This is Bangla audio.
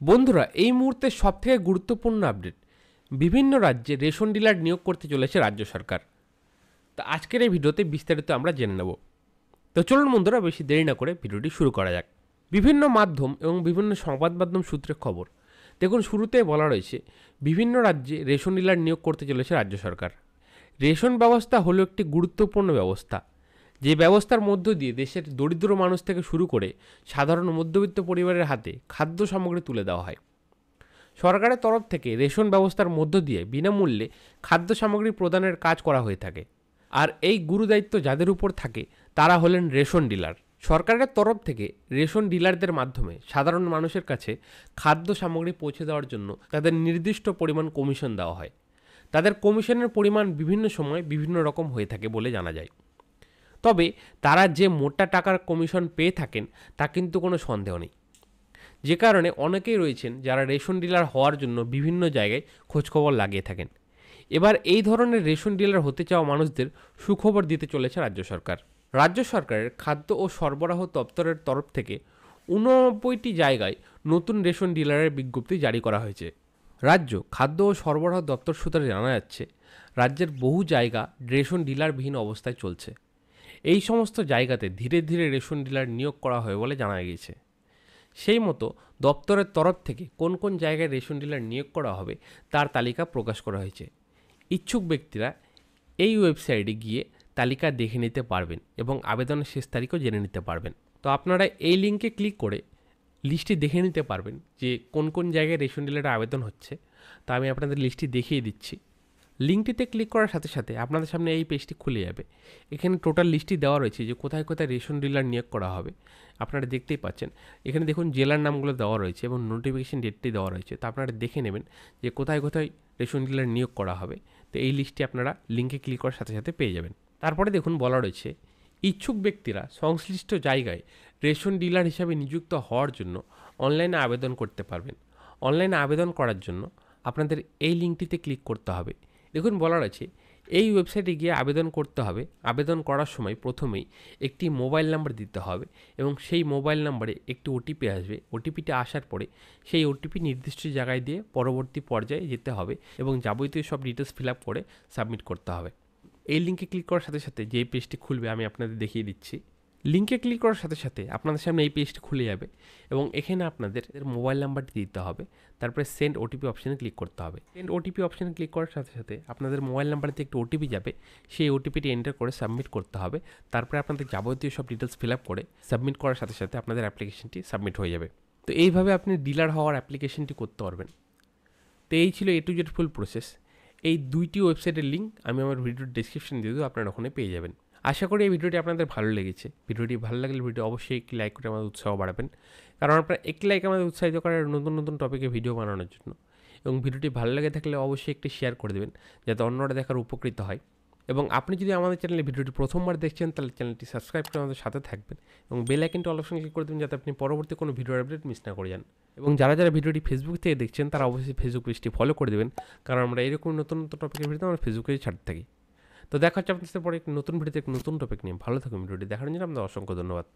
বন্ধুরা, এই মুহূর্তে সবথেকে গুরুত্বপূর্ণ আপডেট। বিভিন্ন রাজ্যে রেশন ডিলার নিয়োগ করতে চলেছে রাজ্য সরকার। তো আজকের এই ভিডিওতে বিস্তারিত আমরা জেনে নেব। তো চলুন বন্ধুরা, বেশি দেরি না করে ভিডিওটি শুরু করা যাক। বিভিন্ন মাধ্যম এবং বিভিন্ন সংবাদ মাধ্যম সূত্রে খবর। দেখুন, শুরুতে বলা রয়েছে বিভিন্ন রাজ্যে রেশন ডিলার নিয়োগ করতে চলেছে রাজ্য সরকার। রেশন ব্যবস্থা হলো একটি গুরুত্বপূর্ণ ব্যবস্থা, যে ব্যবস্থার মধ্য দিয়ে দেশের দরিদ্র মানুষ থেকে শুরু করে সাধারণ মধ্যবিত্ত পরিবারের হাতে খাদ্য সামগ্রী তুলে দেওয়া হয়। সরকারের তরফ থেকে রেশন ব্যবস্থার মধ্য দিয়ে বিনামূল্যে খাদ্য সামগ্রী প্রদানের কাজ করা হয়ে থাকে। আর এই গুরুদায়িত্ব যাদের উপর থাকে তারা হলেন রেশন ডিলার। সরকারের তরফ থেকে রেশন ডিলারদের মাধ্যমে সাধারণ মানুষের কাছে খাদ্য সামগ্রী পৌঁছে দেওয়ার জন্য তাদের নির্দিষ্ট পরিমাণ কমিশন দেওয়া হয়। তাদের কমিশনের পরিমাণ বিভিন্ন সময় বিভিন্ন রকম হয়ে থাকে বলে জানা যায়। তবে তারা যে মোটা টাকার কমিশন পেয়ে থাকেন তা কিন্তু কোনো সন্দেহ নেই, যে কারণে অনেকেই রয়েছেন যারা রেশন ডিলার হওয়ার জন্য বিভিন্ন জায়গায় খোঁজখবর লাগিয়ে থাকেন। এবার এই ধরনের রেশন ডিলার হতে চাওয়া মানুষদের সুখবর দিতে চলেছে রাজ্য সরকার। রাজ্য সরকারের খাদ্য ও সরবরাহ দপ্তরের তরফ থেকে 89টি জায়গায় নতুন রেশন ডিলারের বিজ্ঞপ্তি জারি করা হয়েছে। রাজ্য খাদ্য ও সরবরাহ দপ্তর সূত্রে জানা যাচ্ছে, রাজ্যের বহু জায়গা রেশন ডিলারবিহীন অবস্থায় চলছে। এই সমস্ত জায়গাতে ধীরে ধীরে রেশন ডিলার নিয়োগ করা হয় বলে জানা গিয়েছে। সেই মতো দপ্তরের তরফ থেকে কোন কোন জায়গায় রেশন ডিলার নিয়োগ করা হবে তার তালিকা প্রকাশ করা হয়েছে। ইচ্ছুক ব্যক্তিরা এই ওয়েবসাইটে গিয়ে তালিকা দেখে নিতে পারবেন এবং আবেদনের শেষ তারিখও জেনে নিতে পারবেন। তো আপনারা এই লিঙ্কে ক্লিক করে লিস্টটি দেখে নিতে পারবেন যে কোন কোন জায়গায় রেশন ডিলারের আবেদন হচ্ছে। তা আমি আপনাদের লিস্টটি দেখিয়ে দিচ্ছি। লিঙ্কটিতে ক্লিক করার সাথে সাথে আপনাদের সামনে এই পেজটি খুলে যাবে। এখানে টোটাল লিস্টটি দেওয়া রয়েছে যে কোথায় কোথায় রেশন ডিলার নিয়োগ করা হবে। আপনারা দেখতেই পাচ্ছেন, এখানে দেখুন জেলার নামগুলো দেওয়া রয়েছে এবং নোটিফিকেশন ডেটটি দেওয়া রয়েছে। তো আপনারা দেখে নেবেন যে কোথায় কোথায় রেশন ডিলার নিয়োগ করা হবে। তো এই লিস্টটি আপনারা লিঙ্কে ক্লিক করার সাথে সাথে পেয়ে যাবেন। তারপরে দেখুন বলা রয়েছে, ইচ্ছুক ব্যক্তিরা সংশ্লিষ্ট জায়গায় রেশন ডিলার হিসাবে নিযুক্ত হওয়ার জন্য অনলাইনে আবেদন করতে পারবেন। অনলাইনে আবেদন করার জন্য আপনাদের এই লিঙ্কটিতে ক্লিক করতে হবে। দেখুন বলা রয়েছে, এই ওয়েবসাইটে গিয়ে আবেদন করতে হবে। আবেদন করার সময় প্রথমেই একটি মোবাইল নাম্বার দিতে হবে এবং সেই মোবাইল নাম্বারে একটি ওটিপি আসবে। ওটিপিটা আসার পরে সেই ওটিপি নির্দিষ্ট জায়গায় দিয়ে পরবর্তী পর্যায়ে যেতে হবে এবং যাবতীয় সব ডিটেলস ফিল আপ করে সাবমিট করতে হবে। এই লিঙ্কে ক্লিক করার সাথে সাথে যেই পেজটি খুলবে আমি আপনাদের দেখিয়ে দিচ্ছি। লিঙ্কে ক্লিক করার সাথে সাথে আপনাদের সামনে এই পেজটি খুলে যাবে এবং এখানে আপনাদের মোবাইল নাম্বারটি দিতে হবে। তারপরে সেন্ড ওটিপি অপশানে ক্লিক করতে হবে। সেন্ড ওটিপি অপশানে ক্লিক করার সাথে সাথে আপনাদের মোবাইল নাম্বারতে একটি ওটিপি যাবে। সেই ওটিপিটি এন্টার করে সাবমিট করতে হবে। তারপরে আপনাদের যাবতীয় সব ডিটেলস ফিল আপ করে সাবমিট করার সাথে সাথে আপনাদের অ্যাপ্লিকেশনটি সাবমিট হয়ে যাবে। তো এইভাবে আপনি ডিলার হওয়ার অ্যাপ্লিকেশনটি করতে পারবেন। তো এই ছিল A to Z full process. এই দুইটি ওয়েবসাইটের লিঙ্ক আমি আমার ভিডিওর ডেসক্রিপশন দিয়ে দেবো, আপনারা ওখানে পেয়ে যাবেন। আশা করি এই ভিডিওটি আপনাদের ভালো লেগেছে। ভিডিওটি ভালো লাগলে ভিডিও অবশ্যই একটি লাইক করে আমাদের উৎসাহ বাড়াবেন, কারণ আপনার একটি লাইক আমাদের উৎসাহিত করার নতুন নতুন টপিকে ভিডিও বানানোর জন্য। এবং ভিডিওটি ভালো লেগে থাকলে অবশ্যই একটি শেয়ার করে দেবেন, যাতে অন্যরা দেখার উপকৃত হয়। এবং আপনি যদি আমাদের চ্যানেলে ভিডিওটি প্রথমবার দেখছেন তাহলে চ্যানেলটি সাবস্ক্রাইব করে আমাদের সাথে থাকবেন এবং বেল আইকনটি অল অপশন ক্লিক করে দেবেন, যাতে আপনি পরবর্তী কোনো ভিডিওর আপডেট মিস না করে যান। এবং যারা যারা ভিডিওটি ফেসবুক থেকে দেখছেন তারা অবশ্যই ফেসবুক পেজটি ফলো করে দেবেন, কারণ আমরা এরকম নতুন নতুন টপিকের ভিডিও আমরা ফেসবুকে ছাড়তে থাকি। তো দেখা হচ্ছে আপনাদের পরে একটি নতুন ভিডিওতে এক নতুন টপিক নিয়ে। ভালো থাকুন। ভিডিওটি দেখার জন্য আপনাদের অসংখ্য ধন্যবাদ।